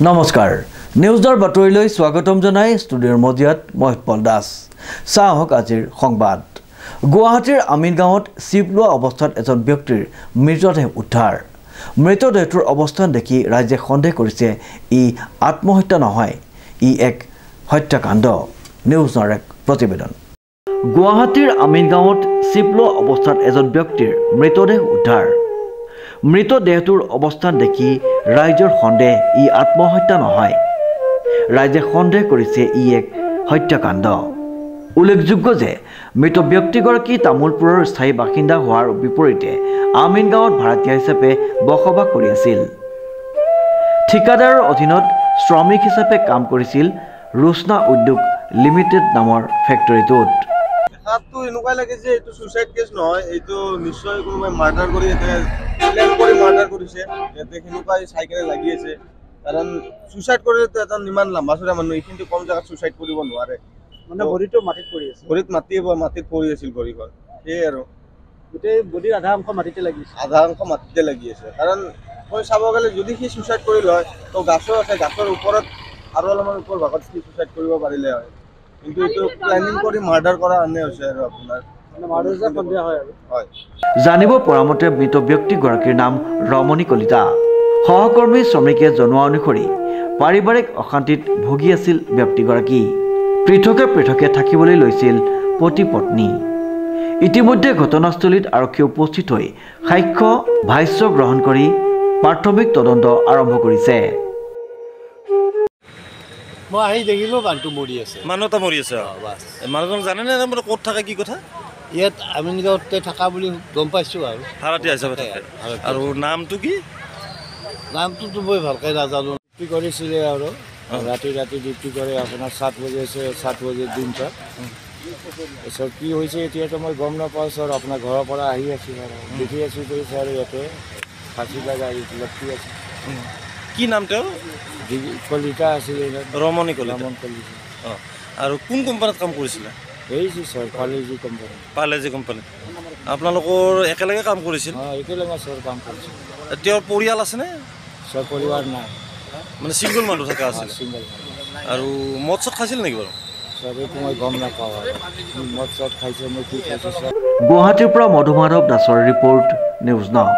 নমস্কাৰ নিউজৰ বাতৰিলৈ স্বাগতম জনাই ষ্টুডিঅ'ৰ মজিয়াত মই উৎপল দাস চাহক আজিৰ সংবাদ গুৱাহাটীৰ আমিনগাঁৱত চিপ লোৱা অৱস্থাত এজন ব্যক্তিৰ মৃতদেহ উদ্ধাৰ মৃতদেহটোৰ অৱস্থান দেখি ৰাইজে সন্দেহ কৰিছে ই আত্মহত্যা নহয় ই এক হত্যাকাণ্ড নিউজৰ এক প্ৰতিবেদন গুৱাহাটীৰ আমিনগাঁৱত চিপ লোৱা অৱস্থাত এজন ব্যক্তিৰ মৃতদেহ উদ্ধাৰ মৃতদেহটোৰ অৱস্থান দেখি ৰাইজৰ সন্দেহ ই আত্মহত্যা নহয় ৰাইজে সন্দেহ কৰিছে ই এক হত্যাকাণ্ড উল্লেখযোগ্য যে মৃত ব্যক্তিগৰাকী তামুলপুৰৰ স্থায়ী বাসিন্দা হোৱাৰ বিপৰীতে আমিনগাঁৱত ভাড়াতীয়া হিচাপে বসবাস কৰি আছিল ঠিকাদাৰৰ অধীনত শ্ৰমিক হিচাপে কাম কৰিছিল ৰোশনা উদ্যোগ লিমিটেড নামৰ ফেক্টৰীটোত তো এনেকুৱা লাগে যে এইটো সুইসাইড কেছ নহয় এইটো নিশ্চয় কোনোবাই মাৰ্ডাৰ কৰি প্লেন কৰি মাৰ্ডাৰ কৰিছে ইয়াতে সেনেকুৱা চাইকেলে লাগি আছে কাৰণ সুইসাইড কৰিলেতো এটা ইমান লম্বা চৰা মানুহ এইখিনি কম জেগাত সুইসাইড কৰিব নোৱাৰে মানে বডিটো মাটিত পৰি আছে বডিত মাটিত পৰি আছিল বডিখন সেয়ে আৰু গোটেই বডিৰ আধা অংশ মাটিতে লাগি আছে কাৰণ মই চাব গ'লে যদি সি সুইসাইড কৰিল হয় তো গাছো আছে গাছৰ ওপৰত আৰু অলপমান ওপৰ ভাগত সি সুইসাইড কৰিব পাৰিলে হয় কিন্তু এইটো প্ল্যানিং কৰি মাৰ্ডাৰ কৰা আনে হৈছে আৰু আপোনাৰ মাৰ্ডাৰ সন্দেহ হয় আৰু হয় জানিব পৰা মতে মৃত ব্যক্তিগৰাকীৰ নাম ৰমণী কলিতা সহকৰ্মী শ্ৰমিকে জনোৱা অনুসৰি পাৰিবাৰিক অশান্তিত ভুগি আছিল ব্যক্তিগৰাকী পৃথকে থাকিবলৈ লৈছিল পতি পত্নী ইতিমধ্যে ঘটনাস্থলীত আৰক্ষী উপস্থিত হৈ সাক্ষ্য ভাষ্য গ্ৰহণ কৰি প্ৰাথমিক তদন্ত আৰম্ভ কৰিছে মই আহি দেখিলোঁ মানুহটো মৰি আছে মানুহ এটা মৰি আছে মানুহজন জানেনে মানে ক'ত থাকে কি কথা ইয়াত আমিনগাঁৱতে থকা বুলি গম পাইছোঁ আৰু ভাড়াতীয়া হিচাপে থাকে আৰু নামটো কি নামটোতো মই ভালকৈ নাজানো ডিউটি কৰিছিলে আৰু ৰাতি ডিউটি কৰে আপোনাৰ 7 বজে দিনটা ছাৰ কি হৈছে এতিয়াতো মই গম নাপাওঁ ছাৰ আপোনাৰ ঘৰৰ পৰা আহি আছোঁ আৰু দেখি আছোঁ যে ছাৰ ইয়াতে ফাঁচি লগা লটকি আছে কি নাম তেওঁৰ কলিতা আছিলে ৰমণী কলিতা অঁ আৰু কোন কোম্পানীত কাম কৰিছিলে এই ছাৰ পালেজি কোম্পানীত আপোনালোকৰ একেলগে কাম কৰিছিল একেলগে ছাৰ কাম কৰিছিল তেওঁৰ পৰিয়াল আছেনে ছাৰ পৰিবাৰ নাই মানে ছিংগল মানুহ থকা আছিলে ছিংগল আৰু মদ চদ খাইছিল নেকি বাৰু ছাৰ এইটো মই গম নাপাওঁ আৰু মদ চদ খাইছে মই কি খাইছোঁ ছাৰ গুৱাহাটীৰ পৰা মধুমাধৱ দাসৰ ৰিপৰ্ট নিউজ নাও